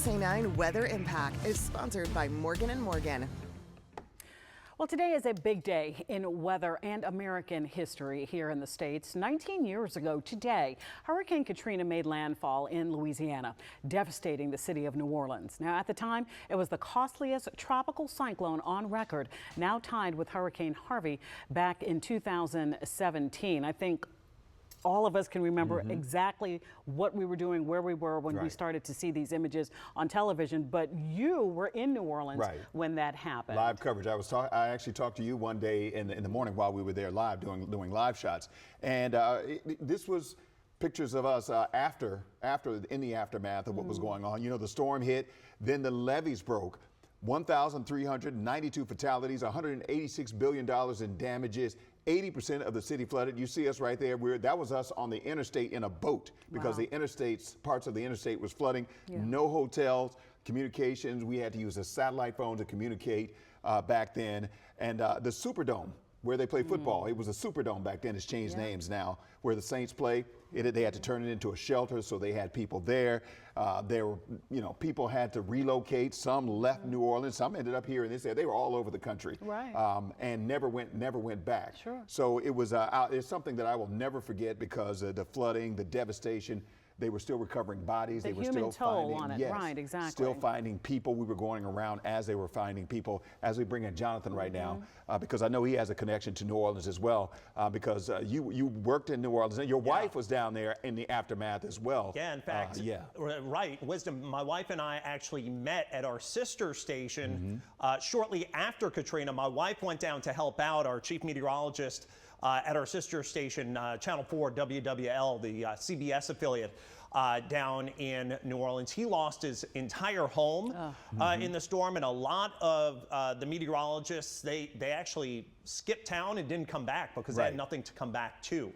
USA 9 Weather Impact is sponsored by Morgan & Morgan. Well, today is a big day in weather and American history here in the States. 19 years ago today, Hurricane Katrina made landfall in Louisiana, devastating the city of New Orleans. Now, at the time, it was the costliest tropical cyclone on record, now tied with Hurricane Harvey back in 2017. I think all of us can remember exactly what we were doing, where we were when we started to see these images on television. But you were in New Orleans when that happened. Live coverage. I actually talked to you one day in the morning while we were there live doing live shots, and this was pictures of us in the aftermath of what was going on. You know, the storm hit, then the levees broke. 1,392 fatalities, $186 billion in damages, 80% of the city flooded. You see us right there. That was us on the interstate in a boat because the parts of the interstate was flooding. No hotels, communications. We had to use a satellite phone to communicate back then. And the Superdome, where they play football, it was a Superdome back then. It's changed names now. Where the Saints play, they had to turn it into a shelter, so they had people there. People had to relocate. Some left New Orleans, some ended up here, and they were all over the country, and never went back. So it was it's something that I will never forget because of the flooding, the devastation. They were still recovering bodies. The they were human still toll finding, on it, right, exactly. Still finding people. We were going around as they were finding people. As we bring in Jonathan right now, because I know he has a connection to New Orleans as well, because you worked in New Orleans, and your wife was down there in the aftermath as well. Yeah, in fact, right. Wisdom, my wife and I actually met at our sister station shortly after Katrina. My wife went down to help out our chief meteorologist at our sister station, Channel 4 WWL, the CBS affiliate, down in New Orleans. He lost his entire home in the storm, and a lot of the meteorologists, they actually skipped town and didn't come back because they had nothing to come back to.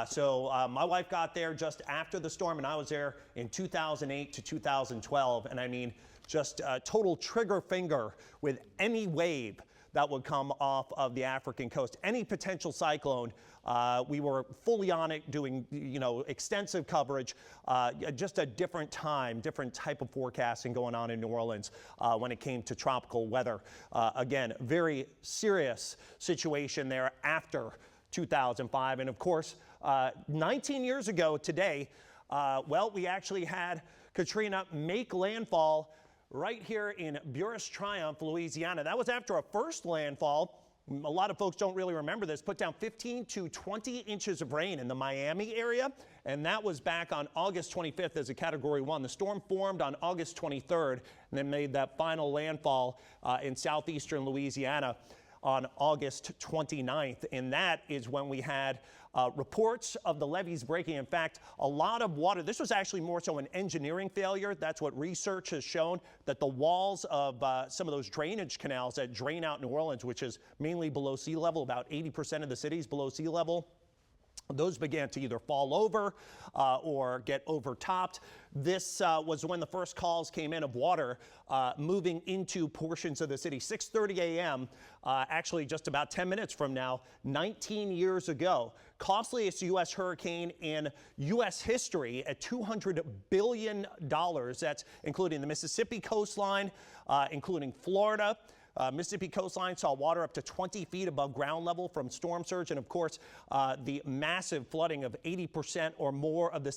So my wife got there just after the storm, and I was there in 2008 to 2012, and I mean, just total trigger finger with any wave that would come off of the African coast. Any potential cyclone, we were fully on it, doing extensive coverage. Just a different time, different type of forecasting going on in New Orleans when it came to tropical weather. Again, very serious situation there after 2005. And of course, 19 years ago today, we actually had Katrina make landfall right here in Buras Triumph, Louisiana. That was after a first landfall. A lot of folks don't really remember this. Put down 15 to 20 inches of rain in the Miami area, and that was back on August 25th as a Category 1. The storm formed on August 23rd and then made that final landfall in southeastern Louisiana on August 29th, and that is when we had reports of the levees breaking. In fact, a lot of water. This was actually more so an engineering failure. That's what research has shown, that the walls of some of those drainage canals that drain out New Orleans, which is mainly below sea level, about 80% of the city's below sea level, those began to either fall over or get overtopped. This was when the first calls came in of water moving into portions of the city. 6:30 a.m., actually just about 10 minutes from now, 19 years ago. Costliest U.S. hurricane in U.S. history at $200 billion. That's including the Mississippi coastline, including Florida. Mississippi coastline saw water up to 20 feet above ground level from storm surge, and of course the massive flooding of 80% or more of the